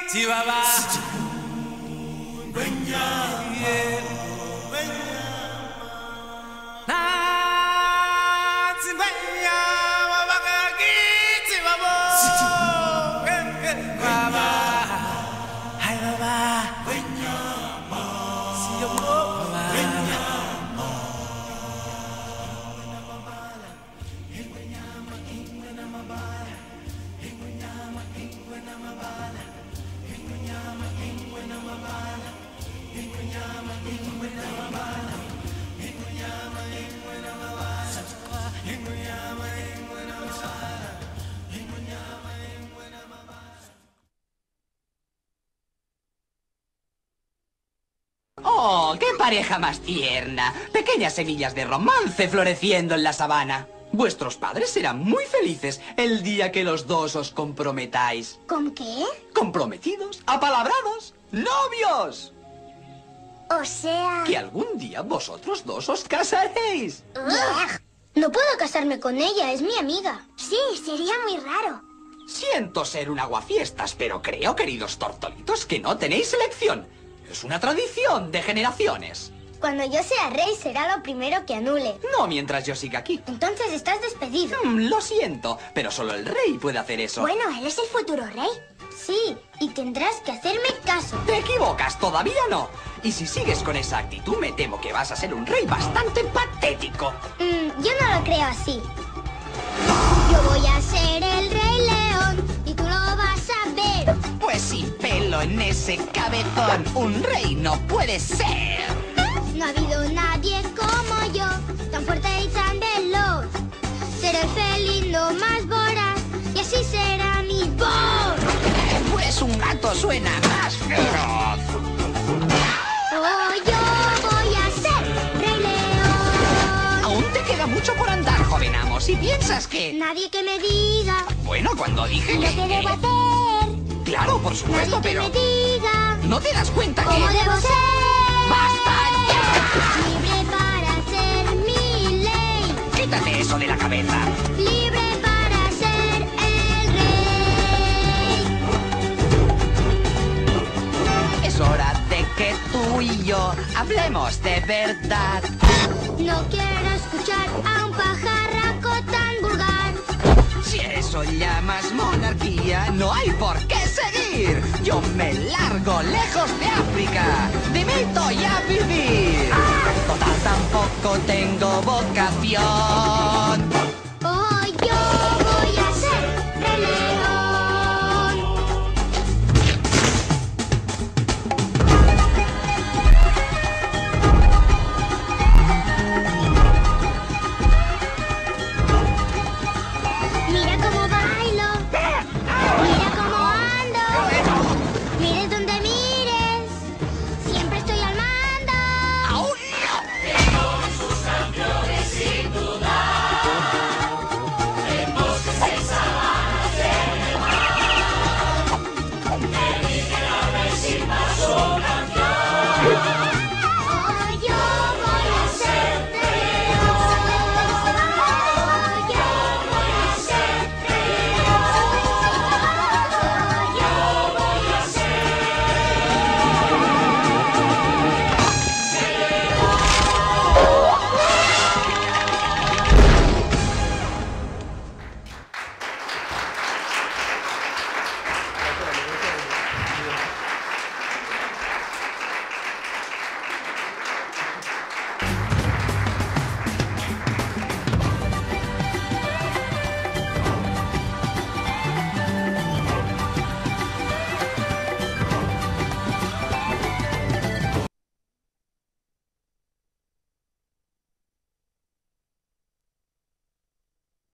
Chihuahua. ¡Oh, qué pareja más tierna! Pequeñas semillas de romance floreciendo en la sabana. Vuestros padres serán muy felices el día que los dos os comprometáis. ¿Con qué? Comprometidos, apalabrados, novios. O sea... Que algún día vosotros dos os casaréis. ¡Ugh! No puedo casarme con ella, es mi amiga. Sí, sería muy raro. Siento ser un aguafiestas, pero creo, queridos tortolitos, que no tenéis elección. Es una tradición de generaciones. Cuando yo sea rey será lo primero que anule. No mientras yo siga aquí. Entonces estás despedido. Lo siento, pero solo el rey puede hacer eso. Bueno, él es el futuro rey. Sí, y tendrás que hacerme caso. Te equivocas, todavía no. Y si sigues con esa actitud, me temo que vas a ser un rey bastante patético. Yo no lo creo así. Yo voy a ser el rey león y tú lo vas a ver. Pues sin pelo en ese cabezón, un rey no puede ser. No ha habido nadie como yo, tan fuerte y tan veloz. Seré el felino más voraz y así será mi voz. Pues un gato suena más feroz. Oh, yo voy a ser rey león. Aún te queda mucho por andar, joven amo. Si piensas que... Nadie que me diga Bueno, cuando dije lo que debo hacer. Claro, por supuesto, Nadie que pero... me diga ¿No te das cuenta que...? cómo debo ser. ¡Basta ya! Libre para ser mi ley. Quítate eso de la cabeza. Libre para ser el rey. Es hora de que tú y yo hablemos de verdad. No quiero escuchar a un pajarraco tan vulgar. Si eso llamas monarquía, no hay por qué seguir. Yo me largo lejos de África. Dimito y a vivir. Total, tampoco tengo vocación.